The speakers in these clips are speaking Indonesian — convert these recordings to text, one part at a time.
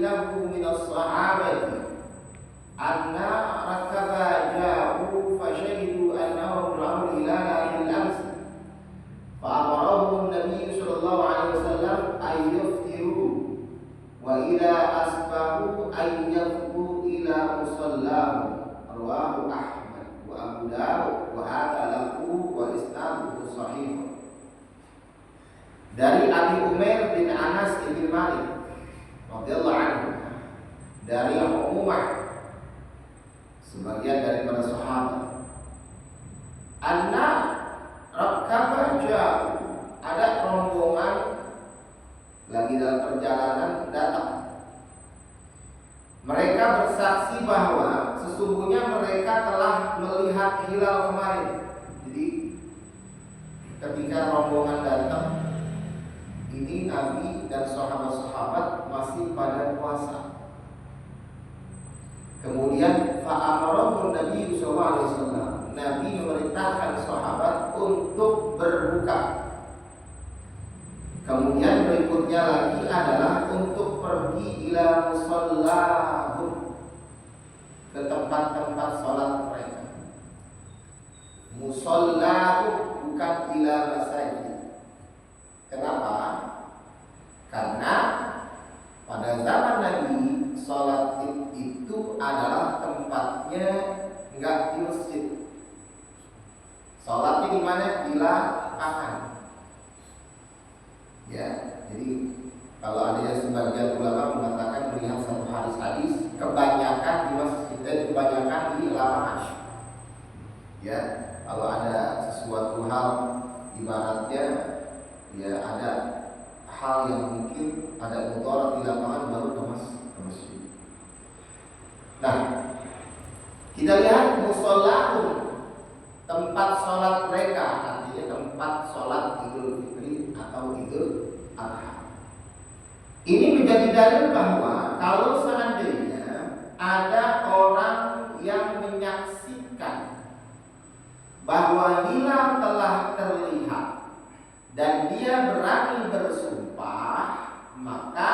lahu minas sahabati anna rakaba ja'u fashahidu annahum ra'u hilala bil ams fa amarahum an-nabiy sallallahu alaihi wasallam ay yuftiru wa ila asbahu ay yadhku ila musallahu rawahu Ahmad wa Abu Dawud wa hadha lahu wa isnaduhu sahih. Dari Abi Umair bin Anas bin Malik radhiyallahu anhu, dari Abu Umar, sebagian dari para sahabat, anna rakaba ja'u, ada rombongan lagi dalam perjalanan datang. Mereka bersaksi bahwa sesungguhnya mereka telah melihat hilal kemarin. Jadi ketika rombongan datang, ini Nabi dan sahabat-sahabat masih pada puasa. Kemudian fa'amarahum Nabi sallallahu alaihi wasallam, Nabi memerintahkan sahabat untuk berbuka. Kemudian berikutnya lagi adalah untuk pergi ila musallahum, ke tempat-tempat sholat mereka. Musallahu bukan ila masajid. Kenapa? Karena pada zaman Nabi sholat itu adalah tempatnya enggak di masjid. Sholatnya di mana? Di lapangan. Ya, jadi kalau ada yang sebagian ulama mengatakan melihat satu hadis kebanyakan di masjid dan kebanyakan di lapangan. Ya, kalau ada sesuatu hal ibaratnya ya ada hal yang mungkin ada mudarat di lapangan baru ke masjid. Nah, kita lihat musallahum, tempat sholat mereka, artinya tempat sholat Idul Fitri atau Idul Adha. Ini menjadi dalil bahwa kalau seandainya ada orang yang menyaksikan bahwa hilal telah terlihat dan dia berani bersumpah, maka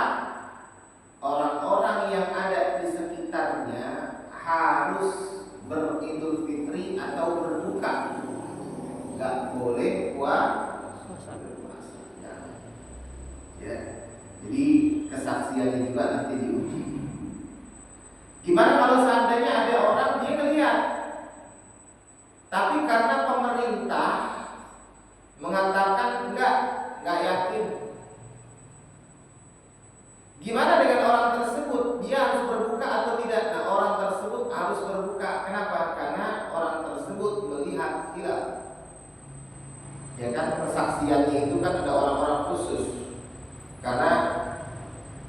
orang-orang yang ada di sekitarnya harus beridul fitri atau berbuka. Gak boleh puasa. Ya. Jadi kesaksiannya juga nanti diuji. Gimana kalau seandainya ada orang dia ngelihat, tapi karena pemerintah mengatakan enggak yakin. Gimana dengan orang tersebut? Dia harus berbuka atau tidak? Nah, orang tersebut harus berbuka. Kenapa? Karena orang tersebut melihat hilal. Ya kan, persaksiannya itu kan ada orang-orang khusus. Karena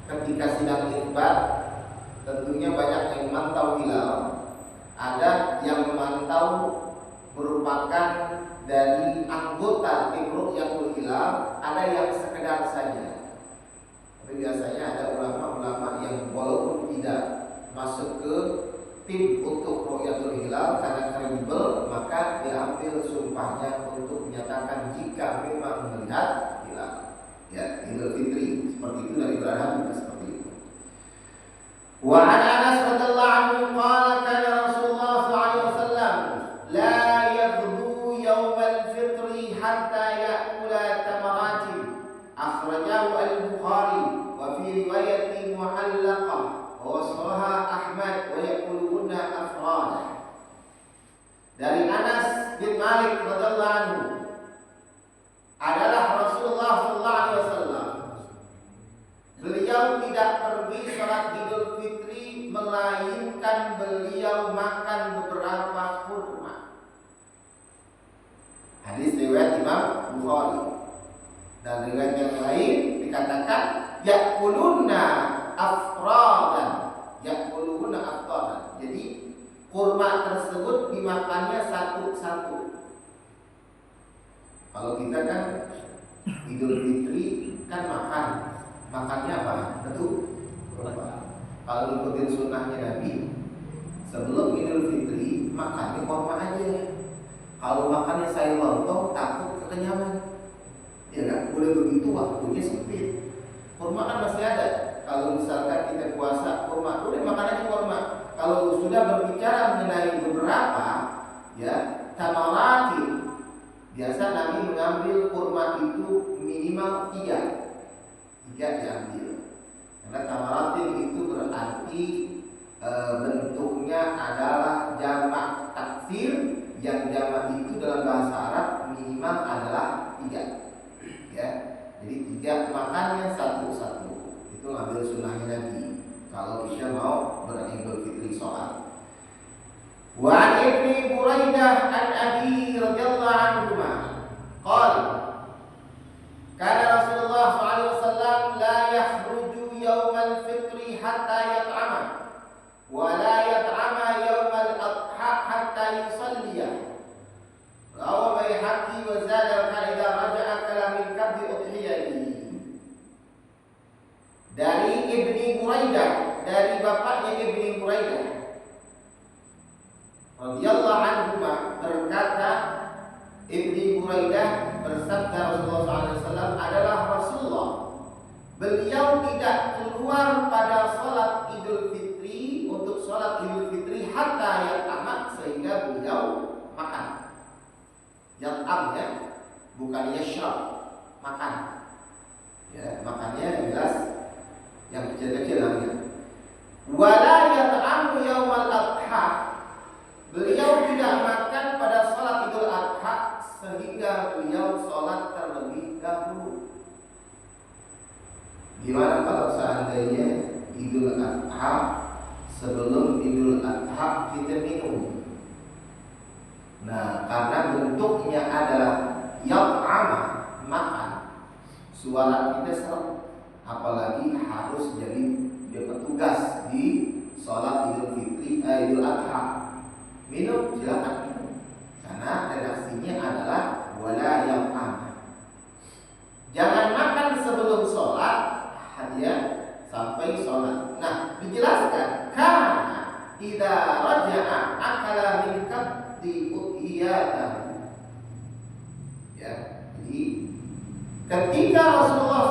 ketika sidang isbat tentunya banyak yang memantau hilal. Ada yang memantau merupakan dari anggota tim ru'yatul hilal, ada yang sekedar saja. Tapi biasanya ada ulama-ulama yang walaupun tidak masuk ke tim untuk ru'yatul hilal karena kredibel, maka diambil sumpahnya untuk menyatakan jika memang melihat hilal. Ya, Idul Fitri seperti itu, dari Ibrahim juga seperti itu. Wa an Anas radhiyallahu anhu qala kana Rasulullah sallallahu alaihi wasallam la yaghdu yawm al-fitri hatta ya'kula tamaratin, akhrajahu al-Bukhari wa fi riwayati mu'allaqah wa wasfaha Ahmad wa yaquluna afrada. Dari Anas bin Malik radhiyallahu anhu, adalah Rasulullah sallallahu alaihi wasallam, beliau tidak pergi salat Idul Fitri melainkan beliau makan beberapa kurma. Hadis riwayat Imam Bukhari. Dan riwayat yang lain dikatakan ya'kuluna afradan, ya'kuluna afradan. Jadi kurma tersebut dimakannya satu-satu. Kalau kita kan Idul Fitri kan makannya apa? Betul. Kalau ikutin sunnahnya Nabi, sebelum Idul Fitri makannya kurma aja. Kalau makannya sayur lontong takut kekenyangan. Ya kan? Boleh begitu waktunya sempit. Kurma kan masih ada. kalau misalkan kita puasa kurma, udah makan aja kurma. Kalau sudah berbicara mengenai beberapa, ya, tamaratin, biasa Nabi mengambil kurma itu minimal 3 diambil. Karena tamaratin itu berarti bentuknya adalah jamak taksir, yang jamak itu dalam bahasa Arab minimal adalah 3. Ya, jadi 3 makannya satu-satu. Itu ngambil sunnahnya Nabi kalau kita mau beridul fitri sholat. Wa Ibni Buraidah an Abi radhiyallahu anhu qala kana Rasulullah sallallahu alaihi wasallam la yakhruju yaumal fitri hatta yat'ama wa la yat'ama yaumal adha hatta yusalliya. Rawa Baihaqi wa zada kana idza raja'a kalamin kabdi udhiyati. Dari Ibni Buraidah, dari bapaknya Ibni Buraidah radhiyallahu anhu berkata, Ibni Buraidah bersabda Rasulullah SAW adalah Rasulullah. Beliau tidak keluar pada sholat Idul Fitri untuk sholat Idul Fitri hatta yat'am, sehingga beliau makan. Yat'am ya, bukan yashrab, makan. Ya, makannya jelas yang kecil-kecil namanya. Wala yat'amu yaumal adha. Beliau tidak makan pada sholat Idul Adha sehingga beliau sholat terlebih dahulu. Gimana kalau seandainya Idul Adha, sebelum Idul Adha kita minum? Nah, karena bentuknya adalah yat'ama, makan, suara kita serem, apalagi harus jadi petugas di sholat Idul Fitri, Idul Adha. Minum, silakan minum, karena redaksinya adalah wala yat'am. Jangan makan sebelum sholat, hanya sampai sholat. Nah, dijelaskan karena idza raja'a akala min kabdi udhiyatan. Ya, jadi ketika Rasulullah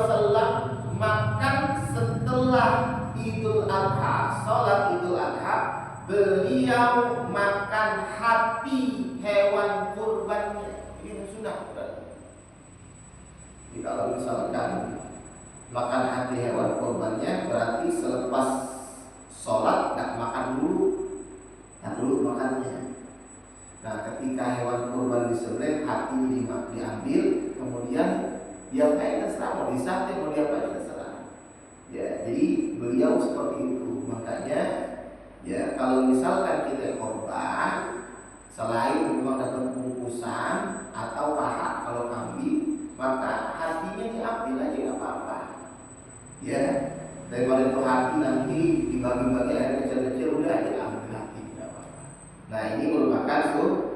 SAW makan setelah Idul Adha, sholat Idul Adha, beliau makan hati hewan kurbannya. Ini sudah berarti. Jadi kalau misalkan makan hati hewan kurbannya, berarti selepas sholat nggak makan dulu, makannya. Nah, ketika hewan kurban disembelih, hatinya diambil, kemudian diapain terserah, mau disate, mau diapain terserah. Ya, jadi beliau seperti itu. Makanya ya, kalau misalkan kita korban, selain memang dapat bungkusan atau paha kalau kambing, maka hatinya diambil aja nggak apa-apa. Ya, daripada itu hati nanti dibagi-bagi air kecil-kecil, udah diambil hati, tidak apa-apa. Nah, ini merupakan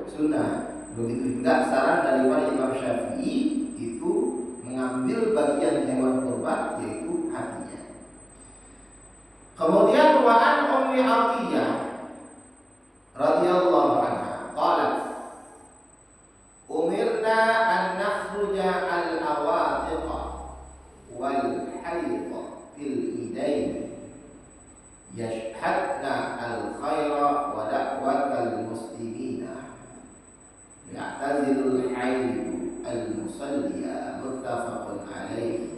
sunnah. Begitu juga saran daripada Imam Syafi'i itu mengambil bagian hewan kurban, yaitu hatinya. Kemudian wa'an Ummi Atiyah radhiyallahu anha qalat umirna an nakhruja al-awatiq wal hayd fil idain yashhadna al-khaira wa da'watal muslimina ya'tazilul hayd al-musalliya muttafaqun alaih.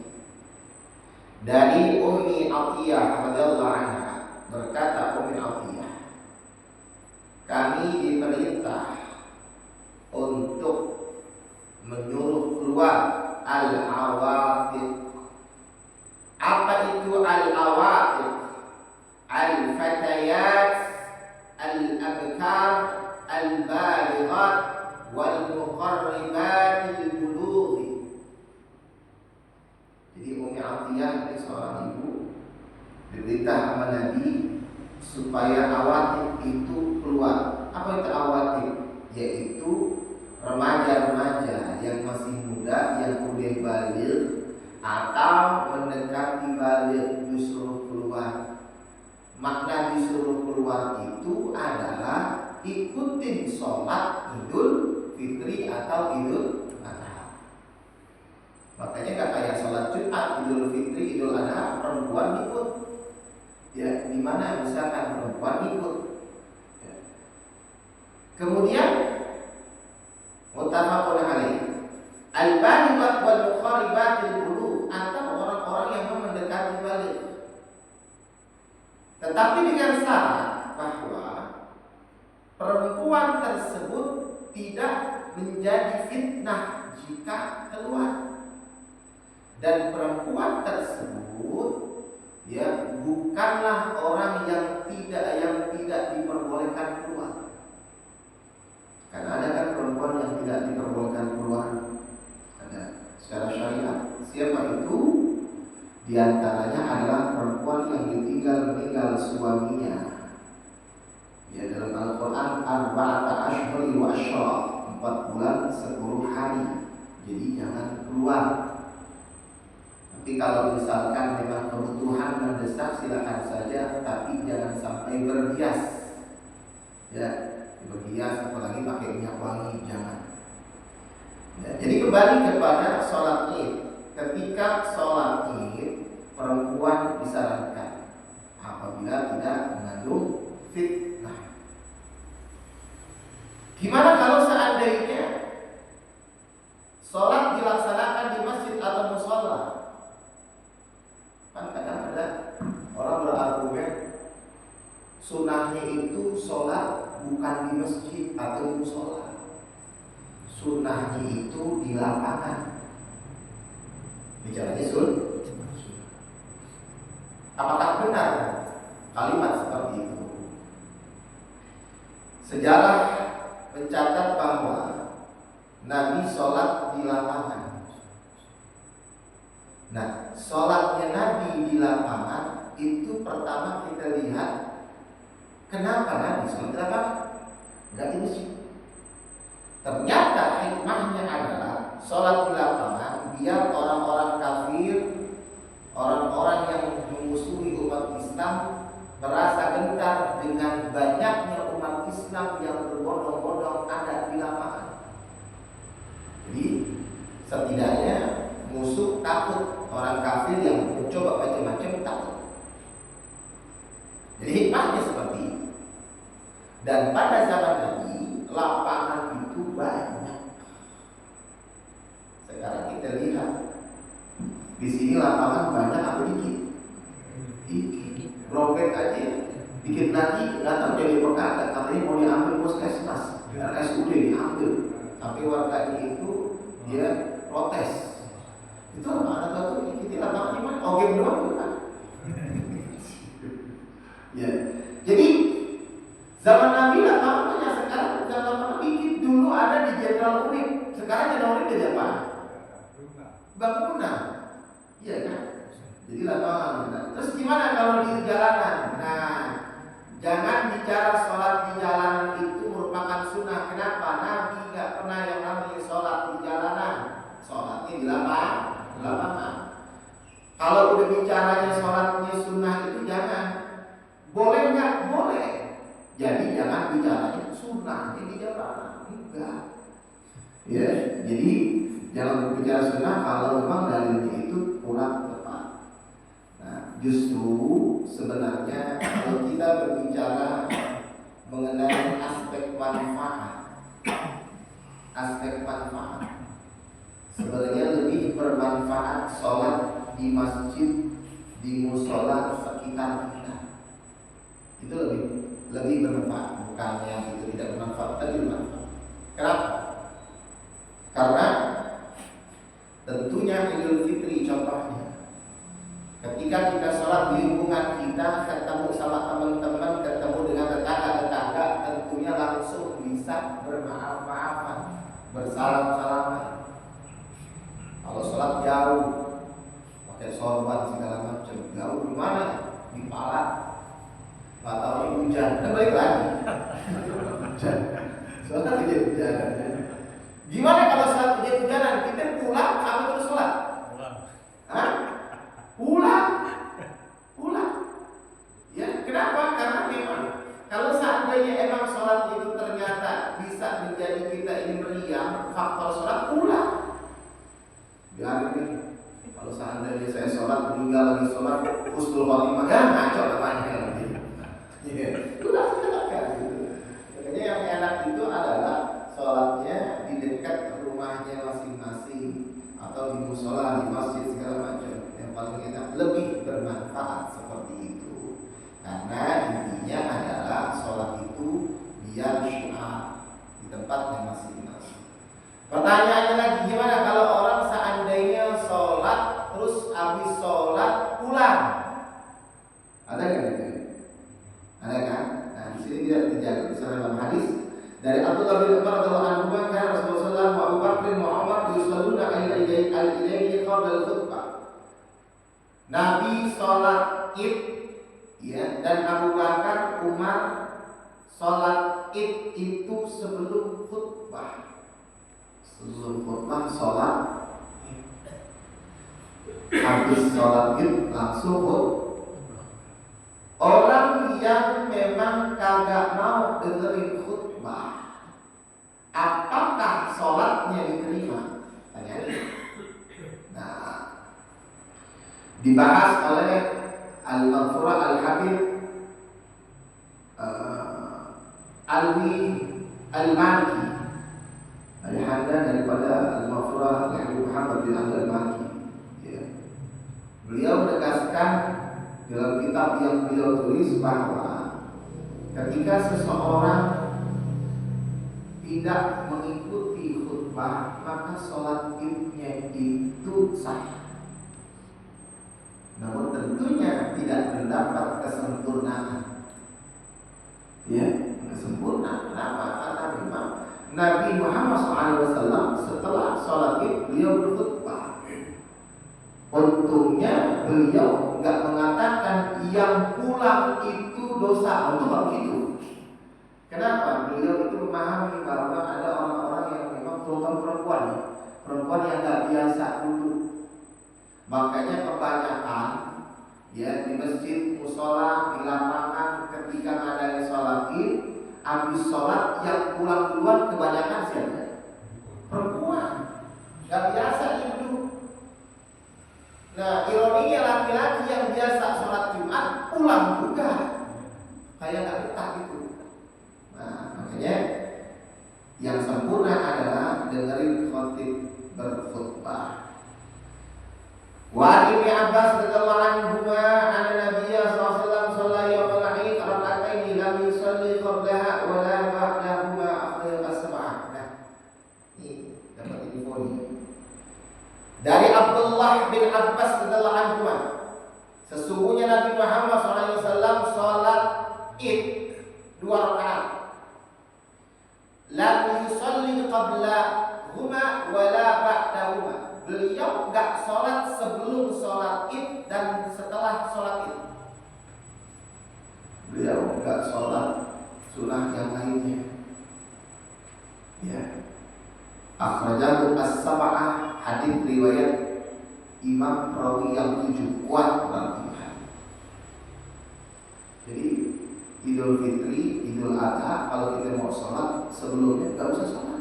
Dari Ummi Atiyah radhiyallahu anha berkata Ummi Atiyah, kami diperintah untuk menyuruh keluar al-awatiq. Apa itu al-awatiq? Al-fatayat al-abkar al-balighat wal muqarribat al-bulugh. Jadi Ummi Atiyah ini seorang ibu diberintah sama Nabi supaya awatiq itu keluar. Apa itu awatiq? Yaitu remaja-remaja yang masih muda yang udah baligh atau mendekati baligh disuruh keluar. Makna disuruh keluar itu adalah ikutin sholat Idul Fitri atau Idul Adha. Maka Makanya nggak kayak sholat Jumat, Idul Fitri, Idul Adha perempuan ikut. Ya, di mana misalkan perempuan ikut. Ya. Kemudian muttafaqun alaih. Al-balighat wal mukharibatil bulugh, atau orang-orang yang mendekati balik. Tetapi dengan syarat bahwa perempuan tersebut tidak menjadi fitnah jika keluar, dan perempuan tersebut ya bukanlah orang yang tidak diperbolehkan keluar. Karena ada kan perempuan yang tidak diperbolehkan keluar, ada secara syariat. Siapa itu? Di antaranya adalah perempuan yang meninggal suaminya. Ya, dalam Al-Quran arba'ata ashhuri wa asyra, 4 bulan 10 hari. Jadi jangan keluar. Tapi kalau misalkan memang kebutuhan mendesak silakan saja, tapi jangan sampai berhias. Ya, berhias apalagi pakai minyak wangi, jangan. Ya, jadi kembali kepada sholat Id. Ketika sholat Id, perempuan disarankan apabila tidak mengandung fitnah. Gimana kalau seandainya sholat dilaksanakan di masjid atau musola? Kan kadang ada orang berargumen sunnahnya itu sholat bukan di masjid atau musola, sunnahnya itu di lapangan. Bicaranya apakah benar kalimat seperti itu? Sejarah mencatat bahwa Nabi sholat di lapangan. Nah, sholatnya Nabi di lapangan itu pertama kita lihat kenapa Nabi sholat di lapangan, nggak di masjid. Ternyata hikmahnya adalah sholat di lapangan biar orang-orang kafir, orang-orang yang memusuhi umat Islam merasa gentar dengan banyaknya umat Islam yang berbondong-bondong ada di lapangan. Jadi setidaknya musuh takut, orang kafir yang mencoba macam-macam takut. Jadi hikmahnya seperti itu. Dan pada zaman Nabi lapangan itu banyak. Sekarang kita lihat di sini lapangan banyak apa dikit? Dikit. Roket aja dikit lagi nggak tahu jadi perkara. Katanya mau diambil puskesmas, RSUD diambil. Sampai warganya itu dia protes. Itu anak tahu dikit lapangan gimana? Oke doang bukan? Ya. Jadi zaman Nabi lapangan banyak, sekarang lapangan dikit. Dulu ada di Jenderal Urip, sekarang Jenderal Urip jadi apa? Bangunan. Iya kan? Jadi lapangan. Terus gimana kalau di jalanan? Nah, jangan bicara sholat di jalanan itu merupakan sunnah. Kenapa? Nabi nggak pernah yang namanya sholat di jalanan. Sholatnya di lapangan. Kalau udah bicaranya sholatnya sunnah itu jangan. Boleh nggak? Boleh. Jadi jangan bicaranya sunnahnya di jalanan. Enggak. Ya, jadi jangan bicara sunnah kalau memang dalilnya itu kurang tepat. Nah, justru sebenarnya kalau kita berbicara mengenai aspek manfaat, sebenarnya lebih bermanfaat sholat di masjid, di musola sekitar kita. Itu lebih bermanfaat, bukannya itu tidak bermanfaat, tapi bermanfaat. Kenapa? Karena tentunya Idul Fitri contohnya, ketika kita sholat di lingkungan kita, ketemu sama teman-teman, ketemu dengan tetangga-tetangga, tentunya langsung bisa bermaaf-maafan, bersalam-salaman. Kalau sholat jauh, pakai sorban segala macam, jauh di mana? Di Pala. Nggak tahu ini hujan, dan balik lagi. Hujan, soalnya tidak hujan. Gimana kalau saat hujan-hujanan kita pulang apa terus sholat? Hah? Pulang. Ya, kenapa? Karena memang kalau seandainya emang sholat itu ternyata bisa menjadi kita ini meriang, faktor sholat pulang. Biarin Karena intinya adalah sholat itu biar syiar di tempatnya masing-masing. Pertanyaannya lagi, gimana kalau orang seandainya sholat terus habis sholat pulang? Ada kan itu? Ada kan? Nah di sini tidak dijaga misalnya dalam hadis dari Abdullah bin Umar radhiyallahu anhu kan Rasulullah wa Abu Bakr wa Umar yusalluna al-idaini qabla al-khutbah. Nabi sholat Id ya, dan Abu Bakar, Umar sholat Id itu sebelum khutbah. Sebelum khutbah sholat, habis sholat Id langsung khutbah. Orang yang memang kagak mau dengerin khutbah, apakah sholatnya diterima? Tanya ini. Nah, dibahas oleh Al-Maghfurah Al-Habib Alwi Al-Maliki, ayahanda daripada Al-Maghfurah Al-Habib Muhammad bin Al-Maliki ya. Beliau menegaskan dalam kitab yang beliau tulis bahwa ketika seseorang tidak mengikuti khutbah, maka sholat idnya itu sah. Namun tentunya tidak mendapat kesempurnaan. Ya, kesempurnaan. Kenapa? Karena memang Nabi Muhammad SAW setelah sholat id beliau berkhutbah. Untungnya beliau nggak mengatakan yang pulang itu dosa. Untuk begitu. Kenapa? Beliau itu memahami bahwa ada orang-orang yang memang terutama perempuan yang nggak biasa duduk. Makanya kebanyakan ya di masjid, musola, di lapangan ketika ngadain sholat id, habis sholat yang pulang duluan kebanyakan siapa? Perempuan. Nggak biasa duduk. Nah, ironinya laki-laki yang biasa sholat Jumat pulang juga, kayak nggak betah gitu. Nah, makanya yang sempurna adalah dengerin khotib berkhutbah. Wa Ibnu Abbas radhiyallahu anhu anna Nabiyya sallallahu alaihi wasallam shalla yawmal 'id rak'ataini lam yusalli qablaha wa la ba'dahuma akhir as-sab'ah. Nah, ini dapat info ini. Dari Abdullah bin Abbas radhiyallahu anhu, sesungguhnya Nabi Muhammad SAW sholat id 2 rakaat. Lam yusalli qablahuma wa la ba'dahuma. Beliau enggak sholat sebelum sholat id dan setelah sholat id. Beliau enggak sholat sunnah yang lainnya. Ya. Akhrajahu as-sab'ah, hadis riwayat Imam perawi yang 7 kuat berarti. Jadi Idul Fitri, Idul Adha, kalau kita mau sholat sebelumnya nggak usah sholat.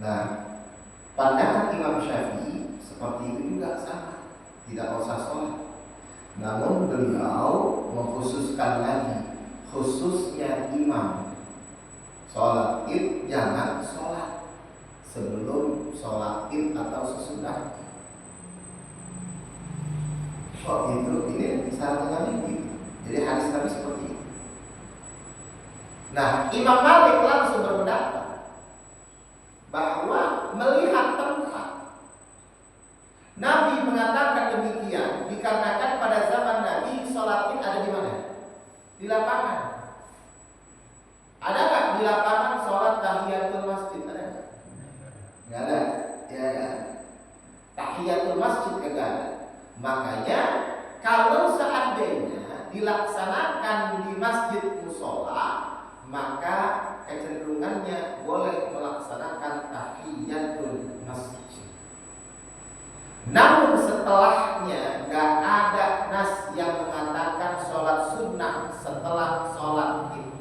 Nah, pandangan Imam Syafi'i seperti itu juga sama, tidak usah sholat. Namun beliau mengkhususkan lagi, khususnya imam sholat id jangan sholat sebelum sholat id atau sesudahnya. Oh itu, ini misalnya Nabi. Jadi hadis Nabi seperti itu. Nah, Imam Malik langsung berpendapat bahwa melihat tempat. Nabi mengatakan demikian dikarenakan pada zaman Nabi sholat id ada di mana? Di lapangan. Ada nggak di lapangan sholat tahiyatul masjid? Ada nggak? Nggak ada. Ya, ya. Tahiyatul masjid nggak ada. Makanya kalau seandainya dilaksanakan di masjid musola, maka kecenderungannya boleh melaksanakan tahiyatul masjid. Namun setelahnya gak ada nas yang mengatakan sholat sunnah setelah sholat id.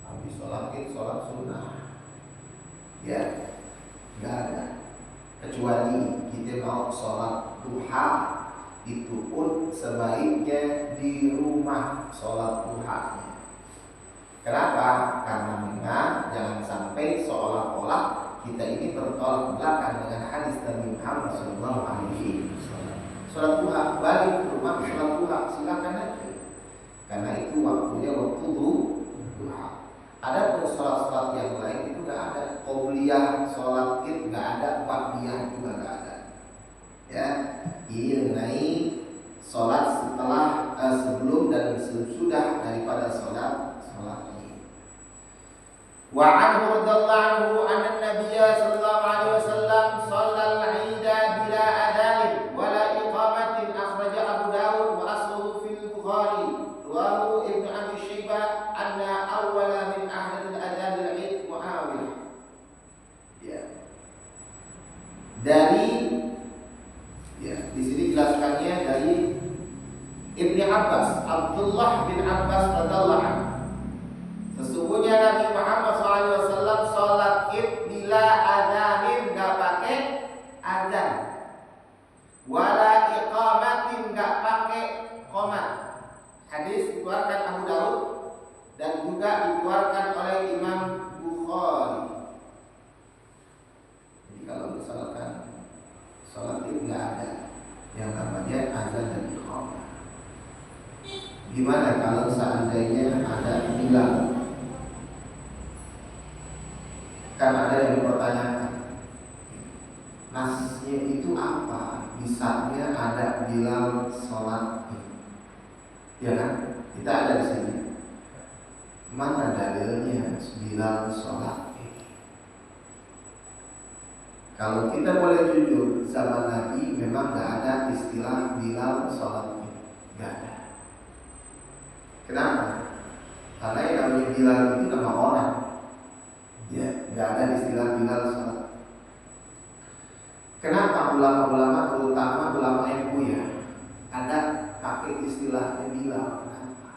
Habis sholat id sholat sunnah, ya gak ada. Kecuali kita mau sholat duha, itu pun sebaiknya di rumah sholat duhanya. Kenapa? Karena memang jangan sampai seolah-olah kita ini bertolak belakang dengan hadis Nabi Muhammad SAW. sholat duha, balik ke rumah sholat duha, silakan aja. Karena itu waktunya waktu duha. Ada pun sholat-sholat yang lain itu nggak ada. Qobliyah, sholat id nggak ada, ba'diyah juga nggak ada. Ya, ini mengenai sholat setelah, sebelum dan sesudah daripada sholat id. Wa anhu radhiyallahu anhu anna Nabiyya sallallahu alaihi wasallam shallal 'ida bila adhan wala iqamatin, akhraja Abu Dawud wa asluhu fil Bukhari. Rawahu Ibnu Abi Syaibah anna awwala min ahdath al-adhan al-'id Muawiyah. Ya. Dari di sini jelaskannya dari Ibnu Abbas, Abdullah bin Abbas radhiyallahu anhu. Sesungguhnya Nabi Muhammad SAW sholat id bila adzanin, nggak pakai azan, wala iqamatin, nggak pakai qomat. Hadis dikeluarkan Abu Daud dan juga dikeluarkan oleh Imam Bukhari. Jadi kalau misalkan sholat id nggak ada yang namanya azan dan iqamah. Gimana kalau seandainya ada Bilal? Kan ada yang bertanyakan, nasnya itu apa? Bisanya ada Bilal sholat id, ya kan? Kita ada di sini. Mana dalilnya Bilal sholat id? Kalau kita boleh jujur, zaman Nabi memang nggak ada istilah Bilal sholat id, nggak ada. Kenapa? Karena yang namanya Bilal itu nama orang. Ya, nggak ada istilah Bilal sholat. Kenapa ulama-ulama, terutama ulama NU ya, ada pakai istilahnya Bilal? Kenapa?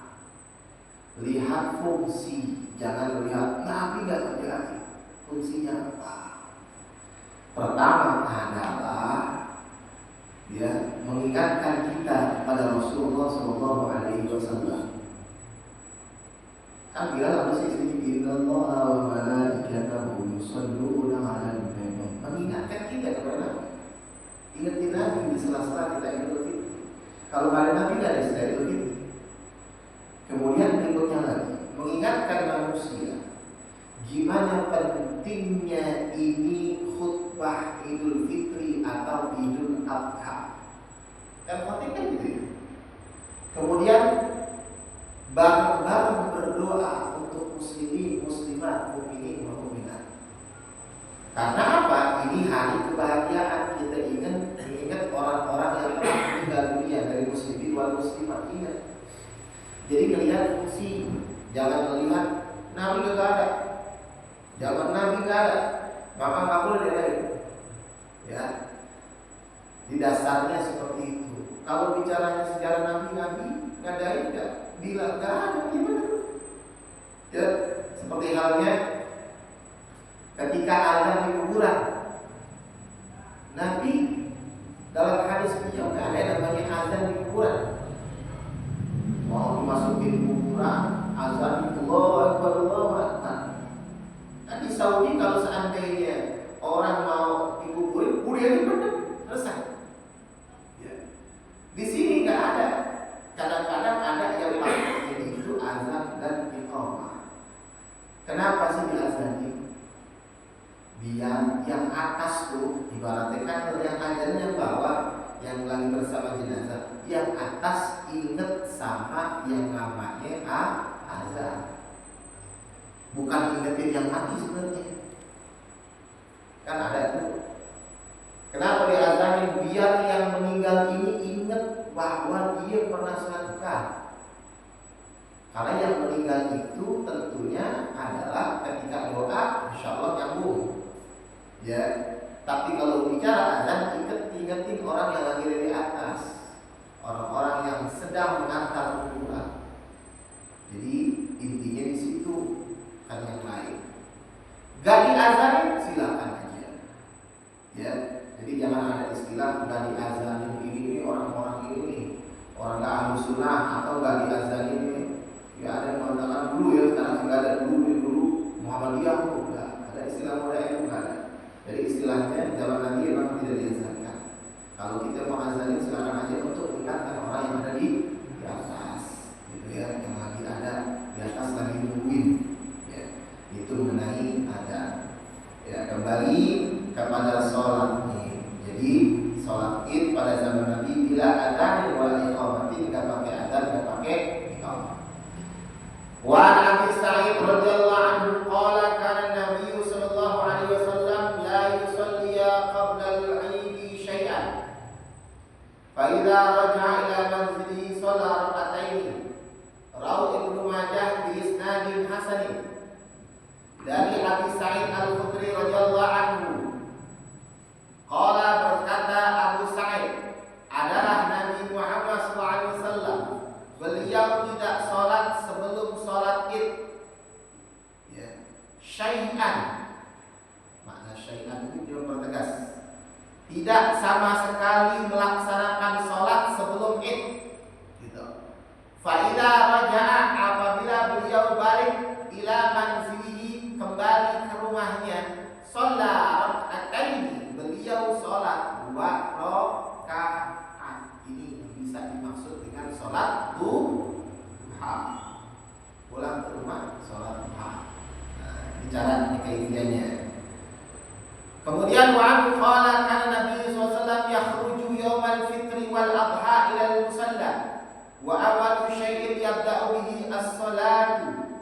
Lihat fungsi, jangan lihat Nabi nggak terjadi. Fungsinya apa? Pertama adalah ya mengingatkan kita kepada Rasulullah SAW. Kan Bilal apa sih sini? Innallaha wa malaikatahu yusholluna 'alan nabi. Mengingatkan kita kepada Nabi. Ingatin Nabi di sela-sela kita Idul Fitri. Kalau nggak ada Nabi nggak ada istilah Idul Fitri. Kemudian berikutnya lagi mengingatkan manusia gimana pentingnya ini khutbah Idul Fitri atau Idul Adha. Kan penting kan gitu ya. Kemudian bareng-bareng berdoa untuk muslimin, muslimat, mukminin, mukminat. Karena apa? Ini hari kebahagiaan. Kita ingat orang-orang yang telah meninggal dunia dari muslimin wal muslimat. Ingat. Jadi melihat fungsi, jangan melihat Nabi nggak ada, zaman Nabi nggak ada, maka nggak boleh diadain. Ya, di dasarnya seperti itu. Kalau bicaranya sejarah Nabi ngadain nggak? Bila nggak ada gimana? Ya, seperti halnya ketika azan di kuburan, Nabi dalam hadis beliau nggak ada namanya azan di kuburan. Mau dimasukin kuburan, azan Allahu Akbar, Allahu Akbar. Kan di Saudi kalau seandainya orang mau dikuburin, kuburannya benar selesai. Ya. Di sini nggak ada. Kadang-kadang ada yang pakai itu azan dan iqamah. Kenapa sih diazanin? Biar yang atas tuh ibaratnya kan yang azan yang bawah, yang lagi bersama jenazah, yang atas inget sama yang namanya azan. Bukan ingetin yang mati sebenarnya. Kan ada tuh. Kenapa diazanin? Biar yang meninggal ini inget bahwa dia pernah melakukan. Karena yang meninggal itu tentunya adalah ketika doa, insya Allah nyambung. Ya, tapi kalau bicara azan, ingetin orang yang lagi di atas, orang-orang yang sedang mengantar kuburan. Jadi intinya di situ, kan yang lain. Gak diazanin silakan aja. Ya, jadi jangan ada istilah gak diazanin ini orang-orang ini orang gak ahlu sunnah atau gak diazanin ini. Ya ada yang mengatakan dulu ya, sekarang sudah ada dulu Muhammadiyah tuh enggak ada istilah modern, enggak ada. Jadi istilahnya zaman Nabi memang tidak diazankan. Kalau kita mengazanin sekarang aja untuk ingatkan orang yang ada di atas, gitu ya, yang lagi ada di atas lagi nungguin, ya, itu mengenai azan. Ya, kembali kepada sholat id. Jadi sholat id pada zaman Nabi bila adzan wal iqamati, tidak pakai adzan, tidak pakai iqamah. Wa Abi Sa'id radhiyallahu anhu qala kana Nabi sallallahu alaihi wasallam la yusalli qabla al-'id syai'an. Fa idza raja'a ila manzilihi shalla rak'atayn. Rawi Ibnu Majah bi isnadin hasan. Dari Abi Sa'id Al-Khudri radhiyallahu anhu, qala, berkata Abu Sa'id, adalah Nabi Muhammad SAW, beliau tidak sholat sebelum sholat id, ya, syai'an. Makna syai'an itu dia pertegas, tidak sama sekali melaksanakan sholat sebelum id, gitu. Fa idza raja'a, apabila beliau balik ila manzilihi, kembali ke rumahnya, sholat rak'ataini, beliau sholat 2 rakaat. Ini bisa dimaksud dengan sholat duha. Pulang ke rumah sholat duha. Nah, ini cara kaifiahnya. Kemudian wa qala kana Nabi SAW yakhruju yaumal fitri wal adha ila al-musalla wa awwalu syai'in yabda'u bihi as-salatu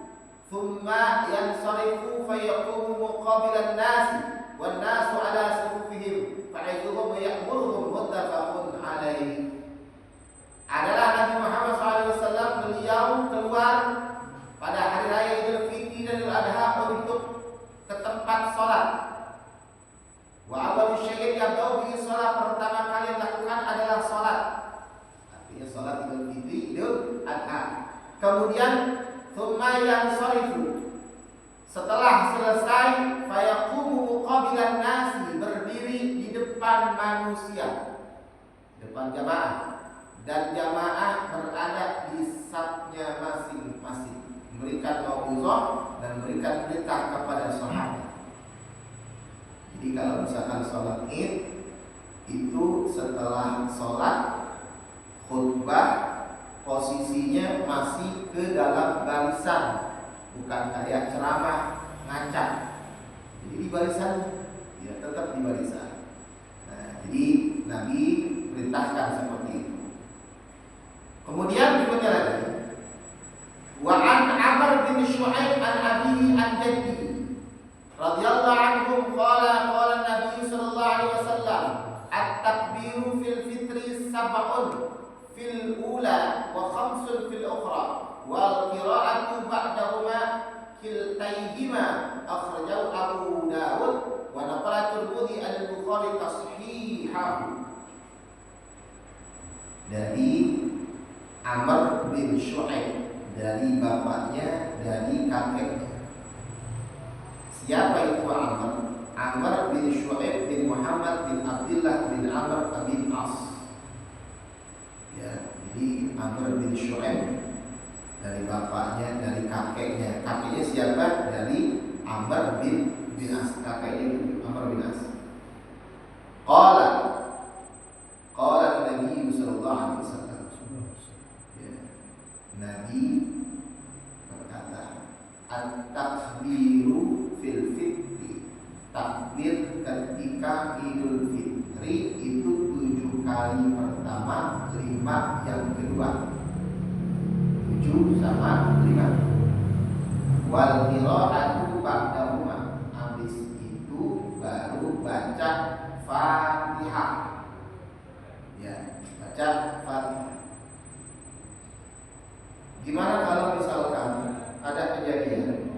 thumma yansarifu fayaqumu muqabilan nasi wan nasu ala sufufihim fa'idhuhum ya'muruhum, muttafaqun alaihi. Adalah Nabi Muhammad SAW, beliau keluar pada hari raya Idul Fitri dan Idul Adha untuk ke tempat sholat. Wa awwalu syai'in yabda'u bihi sholat, pertama kali yang dilakukan adalah sholat. Artinya sholat Idul Fitri, Idul Adha. Kemudian thumma yansarifu, setelah selesai, fayaqumu muqabilan nasi, berdiri di depan manusia, depan jamaah, dan jamaah berada di safnya masing-masing, memberikan mau'izah dan memberikan perintah kepada sahabat. Jadi kalau misalkan sholat id itu setelah sholat khutbah, posisinya masih ke dalam barisan, bukan kayak ceramah ngacak. Jadi di barisan, ya tetap di barisan. Nah, jadi Nabi perintahkan seperti itu. Kemudian berikutnya lagi, wa an Amr bin Shu'aib an abihi an jaddihi radhiyallahu anhum qala qala Nabi sallallahu alaihi wasallam, at-takbiru fil fitri sab'un fil ula wa khamsun fil ukhra wal qira'atu ba'dahuma kiltaihima, akhrajahu Abu Dawud wa naqala Tirmidzi al-Bukhari tashihahu. Dari Amr bin Shu'aib, dari bapaknya, dari kakeknya. Siapa itu Amr? Amr bin Shu'aib bin Muhammad bin Abdullah bin Amr bin As. Ya, jadi Amr bin Shu'aib dari bapaknya, dari kakeknya. Kakeknya siapa? Dari Amr bin As. Kakeknya itu Amr bin As. Qala Nabi sallallahu alaihi wasallam. Ya, Nabi berkata, at-takbiru fil fitri, takbir ketika Idul Fitri itu 7 kali pertama, 5 yang kedua. 7 sama 5. Wal qira'atu ba'dahuma, habis itu baru baca Fatihah. Ya, baca Fatihah. Gimana kalau misalkan ada kejadian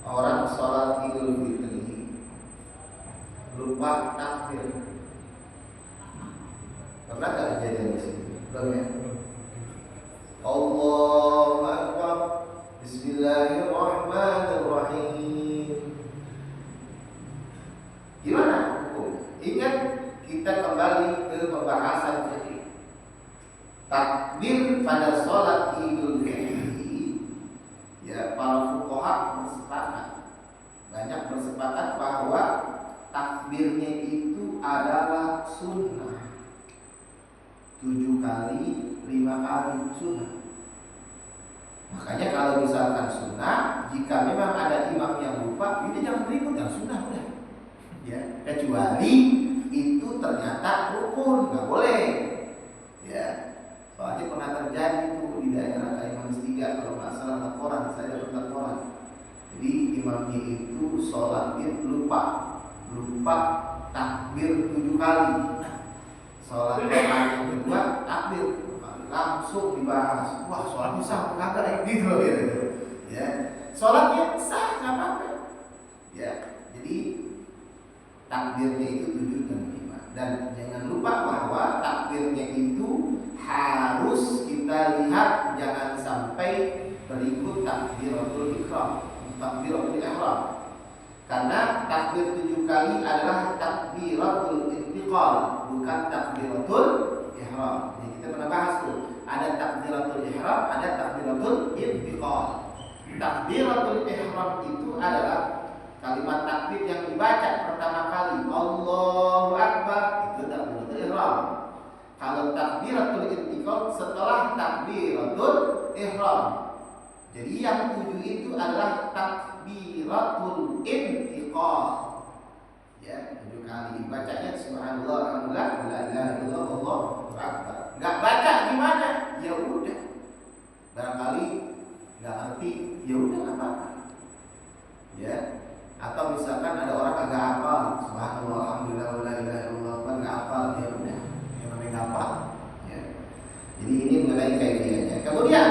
orang sholat Idul Fitri lupa takbir? Pernah gak kejadian di sini? Belum ya? Allahu Akbar, Bismillahirrahmanirrahim. Gimana hukum? Ingat, kita kembali ke pembahasan tadi. Takbir pada sholat Idul Fitri, ya, para fuqaha bersepakat, banyak bersepakat bahwa takbirnya itu adalah sunnah. 7 kali, 5 kali sunnah. Makanya kalau misalkan sunnah, jika memang ada imam yang lupa, ini jangan berikut yang sunnah udah. Ya, kecuali itu ternyata rukun, nggak boleh. Ya, soalnya pernah terjadi itu di daerah Kalimantan 3 kalau nggak salah laporan, saya dapat laporan. Jadi imamnya itu sholat id lupa takbir 7 kali. Sholat yang kedua takbir langsung dibahas. Wah, sholatnya sah kagak gitu loh ya. Ya, sholatnya sah nggak apa-apa. Ya, jadi takbirnya itu 7 dan 5. Dan jangan lupa bahwa takbirnya itu harus kita lihat, jangan sampai berikut takbiratul ihram. Karena takbir 7 kali adalah takbiratul intiqal, bukan takbiratul ihram. Jadi kita pernah bahas tuh, ada takbiratul ihram, ada takbiratul intiqal. Takbiratul ihram itu adalah kalimat takbir yang dibaca pertama kali, Allahu Akbar, itu takbiratul ihram. Kalau takbiratul intiqal setelah takbiratul ihram. Jadi yang 7 itu adalah takbiratul intiqal. Ya, 7 kali bacanya subhanallah, alhamdulillah, la ilaha illallah, Allahu akbar. Enggak baca gimana? Ya udah. Barangkali enggak ngerti, ya udah enggak apa-apa. Ya. Atau misalkan ada orang agak hafal, subhanallah, alhamdulillah, la ilaha illallah, enggak hafal, ya udah. Yang namanya enggak hafal. Ya. Jadi ini mengenai kaifiyahnya. Kemudian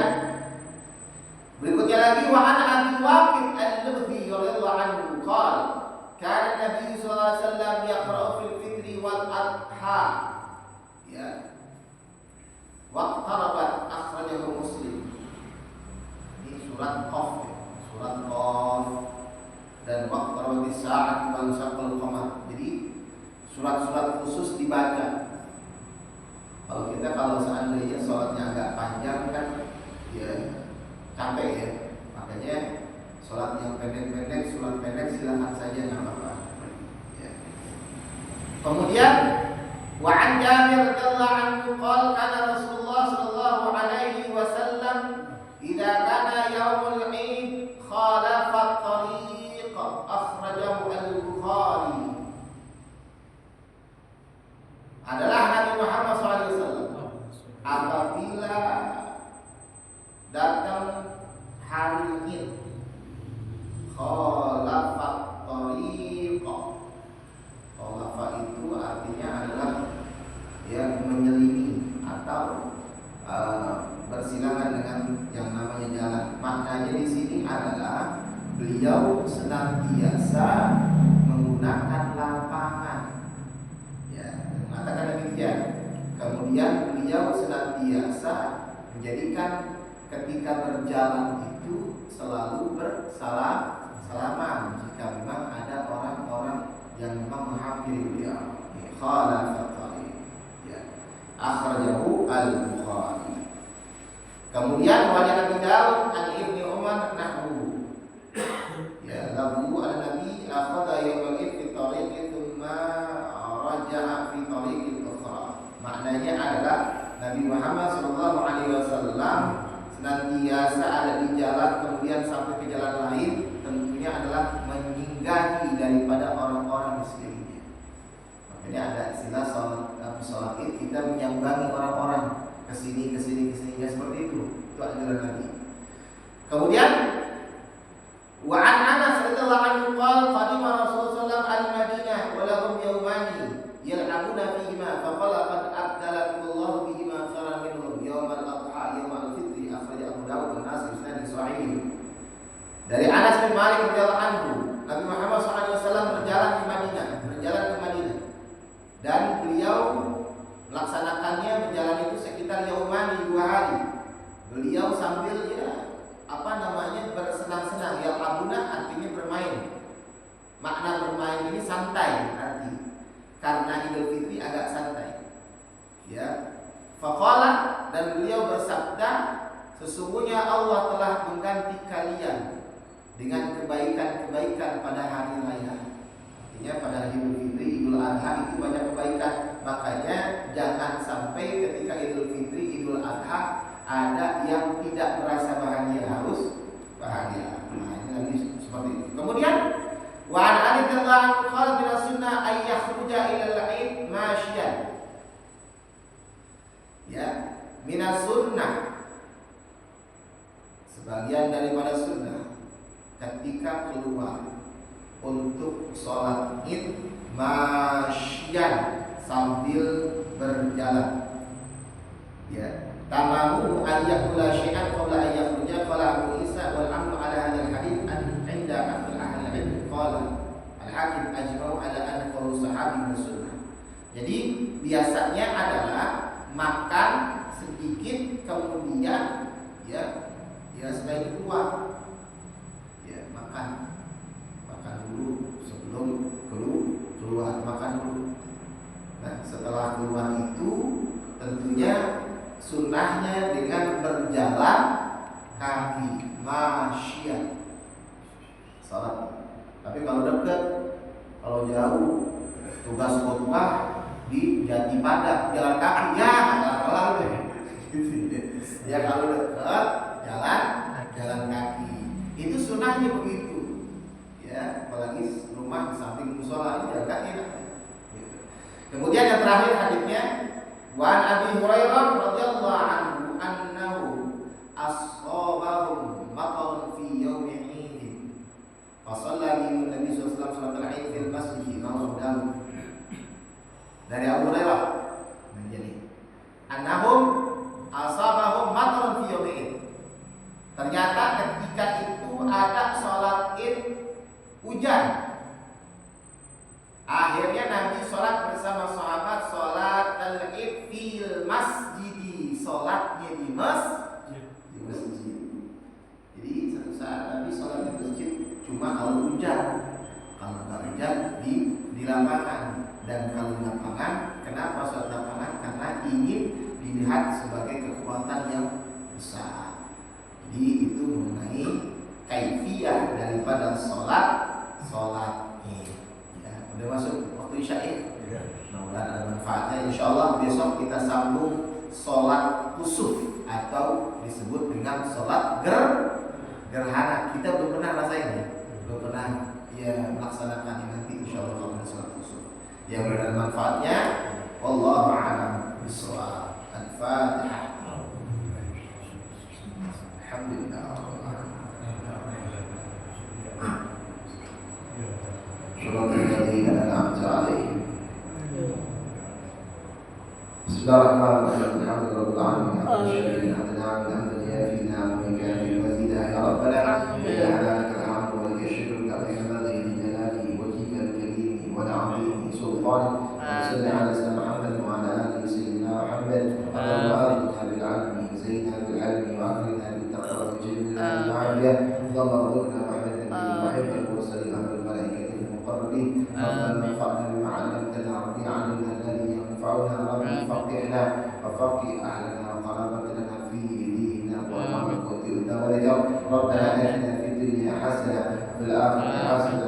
berikutnya lagi, wa an Abi Waqid al-Lubhi radhiyallahu anhu qala kana Nabi sallallahu alaihi wasallam yaqra'u fil fitri wal adha. Ya. Waqtarabat akhrajahu Muslim. Ini surat Qaf, ya. Surat Qaf dan waqtarabat as-sa'atu wal shaqqal qamar. Jadi surat-surat khusus dibaca. Kalau seandainya sholatnya agak panjang kan ya capek ya, makanya sholat yang pendek-pendek, surat pendek silakan saja, nggak apa-apa. Ya. Kemudian wa an Jabir radhiyallahu anhu qala kana Rasulullah sallallahu alaihi wasallam idza kana yaumul 'id khalafa at-tariq, akhrajahu al-Bukhari. Adalah Nabi Muhammad SAW apabila datang hari Id, khalafat tariq. Khalafa itu artinya adalah yang menyelingi atau bersilangan dengan yang namanya jalan. Maknanya di sini adalah beliau senantiasa menggunakan lapangan. Ya, mengatakan demikian. Kemudian beliau senantiasa menjadikan ketika berjalan itu selalu bersalaman jika memang ada orang-orang yang memang menghampiri beliau. Khalafat tariq. Ya. Akhrajahu al-Bukhari. Kemudian wajah Nabi Daud an Ibnu Umar nahwu. Ya, lahu an-nabi akhadha yawmal id fi tariqi thumma raja'a fi tariqin ukhra. Maknanya adalah Nabi Muhammad sallallahu alaihi wasallam senantiasa ada di jalan kemudian sampai ke jalan lain, tentunya adalah menyinggahi daripada orang-orang di sekelilingnya. Makanya ada istilah sholat id, kita menyambangi orang-orang ke sini ya, seperti itu. Itu adalah Nabi. Kemudian wa an Anas radhiyallahu anhu qala qadima Rasulullah al-Madinah wa lahum yawmani yal'abuna fihima fa qala qad abdalakumullahu bihima khairan minhum yawmal adha yawmal fitri. Akhrajahu Abu Dawud dan Nasai di Sahih. Dari Anas bin Malik radhiyallahu anhu, Nabi Muhammad SAW berjalan ke Madinah, dan beliau melaksanakannya berjalan itu sekitar yaumani 2 hari. Beliau sambil bersenang-senang. Ya abuna artinya bermain. Makna bermain ini santai arti. Karena Idul Fitri agak santai. Ya. Faqala, dan beliau bersabda, sesungguhnya Allah telah mengganti kalian dengan kebaikan-kebaikan pada hari raya. Artinya pada Idul Fitri, Idul Adha itu banyak kebaikan. Makanya jangan sampai ketika Idul Fitri, Idul Adha ada yang tidak merasa bahagia, harus bahagia. Nah, ini lagi seperti itu. Kemudian wa an Ali radhiyallahu anhu qala min as-sunnah ay yakhruja ila al-'id masyian. Ya, min as-sunnah, sebagian daripada sunnah, ketika keluar untuk sholat id masyian, sambil berjalan. Ya, tamamu ayyakula syai'an qabla an yakhruja qala Abu Isa wal amru ala hadzal hadits an 'inda ahli al-'ilm qala al-hakim ajma'u ala anna qaul sahabi min sunnah. Jadi biasanya adalah makan sedikit kemudian setelah itu keluar. Ya, makan dulu sebelum keluar, makan dulu. Nah, setelah keluar itu tentunya sunnahnya dengan berjalan kaki, masyian, salat. Tapi kalau dekat, kalau jauh, tugas khutbah di Jati Padang, jalan kaki, ya pelan deh. Ya kalau dekat, jalan kaki. Itu sunnahnya begitu. Ya, apalagi rumah di samping musola, jalan kaki enak. Kemudian yang terakhir hadisnya, wa an Abi Hurairah radhiyallahu anhu annahu ashabahum matarun fi yawmi 'id. Fa shalla bihim Nabi sallallahu alaihi wasallam salat al-'id fil masjid rawahu Dawud. Dari Abu Hurairah menjadi annahum ashabahum matarun fi yawmi 'id. Ternyata ketika itu ada sholat id hujan. Akhirnya Nabi sholat bersama sahabat, sholat al-id fil masjid, sholatnya di masjid. Jadi satu saat Nabi sholat di masjid cuma kalau hujan. Kalau nggak hujan di lapangan. Dan kalau di lapangan, kenapa sholat lapangan? Karena ingin dilihat sebagai kekuatan yang besar. Jadi itu mengenai kaifiyah daripada sholat id. Ya, udah masuk waktu isya ya. Mudah-mudahan ada manfaatnya. Insyaallah besok kita sambung sholat kusuf atau disebut dengan sholat gerhana. Kita belum pernah rasain ya, belum pernah melaksanakan ini. Nanti insyaallah kalau ada sholat kusuf yang benar manfaatnya. Wallahu a'lam bishawab. Al-Fatihah. Alhamdulillah. صراط الذين أنعمت عليهم. بسم الله الرحمن الرحيم. الحمد لله رب العالمين. حمدا يافي نعمه ويكافئ مزيدا يا ربنا لك الحمد ولك الشكر كما ينبغي لجلال وجهك الكريم ولعظيم سلطانك. وصل على سيدنا محمد وعلى آله سيدنا محمد. اللهم أغننا بالعلم زينا بالعلم وأكرمنا بالتقوى وجعلنا بالعافية. اللهم ارزقنا محمد وحب المرسلين والملائكة المقربين. ربنا انفعنا بما علمتنا ربي علمنا الذي ينفعنا ربي فقهنا وفقه أهلنا وقرابتنا في ديننا ومعرفة الدولة. ربنا آتنا في الدنيا حسنة وفي الآخرة حسنة